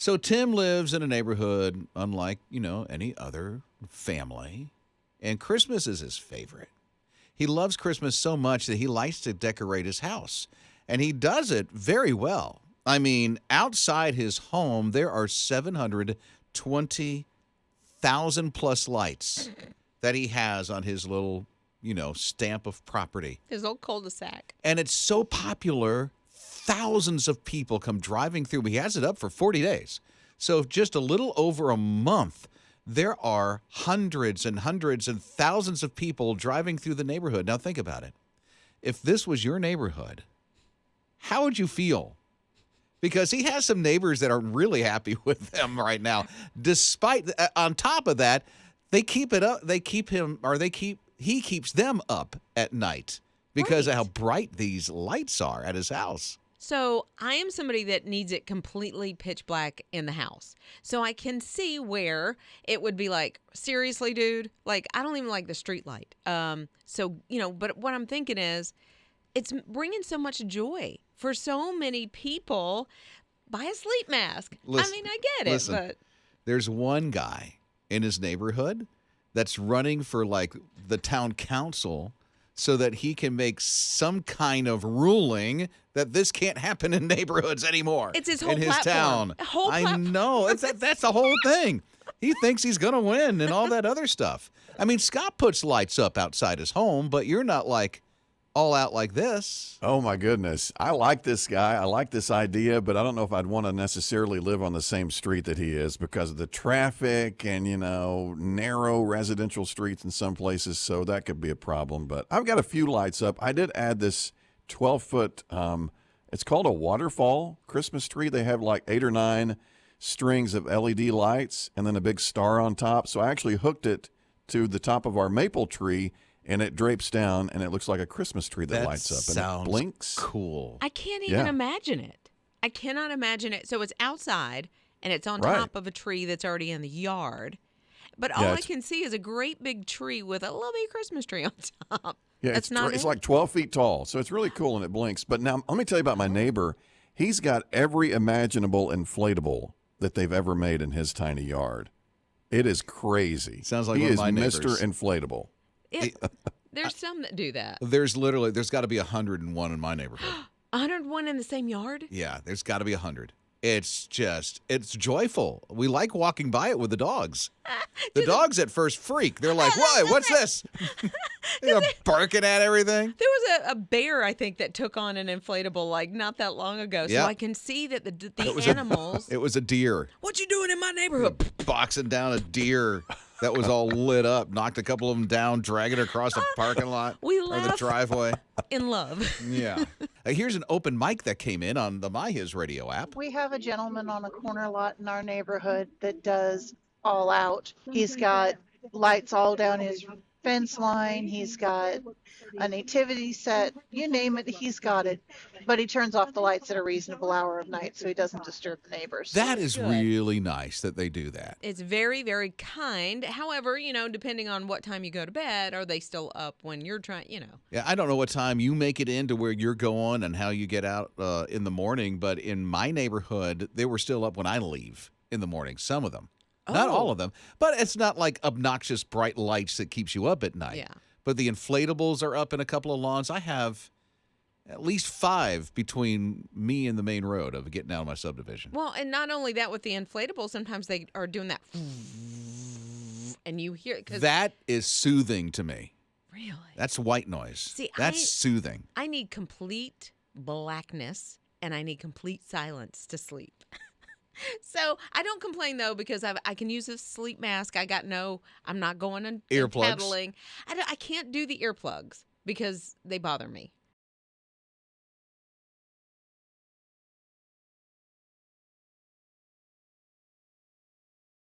So Tim lives in a neighborhood unlike, any other family, and Christmas is his favorite. He loves Christmas so much that he likes to decorate his house, and he does it very well. I mean, outside his home, there are 720,000 plus lights that he has on his little, stamp of property. His old cul-de-sac. And it's so popular, thousands of people come driving through. He has it up for 40 days. So just a little over a month, there are hundreds and hundreds and thousands of people driving through the neighborhood. Now think about it. If this was your neighborhood, how would you feel? Because he has some neighbors that are really happy with them right now. Despite, on top of that, they keep it up. He keeps them up at night because of how bright these lights are at his house. So I am somebody that needs it completely pitch black in the house. So I can see where it would be like, seriously, dude? Like, I don't even like the street light. But what I'm thinking is, it's bringing so much joy for so many people. Buy a sleep mask. Listen, I get it, but there's one guy in his neighborhood that's running for like the town council so that he can make some kind of ruling that this can't happen in neighborhoods anymore. It's his whole in his platform. town. I know. That's the whole thing. He thinks he's going to win and all that other stuff. I mean, Scott puts lights up outside his home, but you're not like all out like this. Oh, my goodness. I like this guy. I like this idea, but I don't know if I'd want to necessarily live on the same street that he is because of the traffic and, narrow residential streets in some places. So that could be a problem. But I've got a few lights up. I did add this 12-foot, it's called a waterfall Christmas tree. They have like 8 or 9 strings of LED lights and then a big star on top. So I actually hooked it to the top of our maple tree, and it drapes down, and it looks like a Christmas tree that lights up. And it blinks. Cool. I can't even imagine it. I cannot imagine it. So it's outside, and it's on top of a tree that's already in the yard. But all I can see is a great big tree with a lovely Christmas tree on top. Yeah, it's like 12 feet tall, so it's really cool, and it blinks. But now let me tell you about my neighbor. He's got every imaginable inflatable that they've ever made in his tiny yard. It is crazy. Sounds like one of my neighbors. He is Mr. Inflatable. There's some that do that. There's got to be 101 in my neighborhood. 101 in the same yard? Yeah, there's got to be 100. It's joyful. We like walking by it with the dogs. The dogs at first freak. They're like, "Why? What's this?" They're barking at everything. There was a bear, I think, that took on an inflatable like not that long ago. So I can see that the animals. It was a deer. What you doing in my neighborhood? Boxing down a deer that was all lit up. Knocked a couple of them down, dragging it across the parking lot or the driveway. In love. Yeah. Here's an open mic that came in on the My HISRadio app. We have a gentleman on a corner lot in our neighborhood that does all out. He's got lights all down his fence line. He's got a nativity set. You name it, he's got it. But he turns off the lights at a reasonable hour of night so he doesn't disturb the neighbors. That is really nice that they do that. It's very, very kind. However, depending on what time you go to bed, are they still up when you're trying, Yeah, I don't know what time you make it into where you're going and how you get out in the morning, but in my neighborhood, they were still up when I leave in the morning, some of them. Not all of them, but it's not like obnoxious bright lights that keeps you up at night. Yeah. But the inflatables are up in a couple of lawns. I have at least 5 between me and the main road of getting out of my subdivision. Well, and not only that, with the inflatables, sometimes they are doing that, and you hear it. That is soothing to me. Really? That's white noise. See, that's soothing. I need complete blackness, and I need complete silence to sleep. So I don't complain, though, because I can use a sleep mask. I'm not going and Earplugs. pedaling. I can't do the earplugs because they bother me.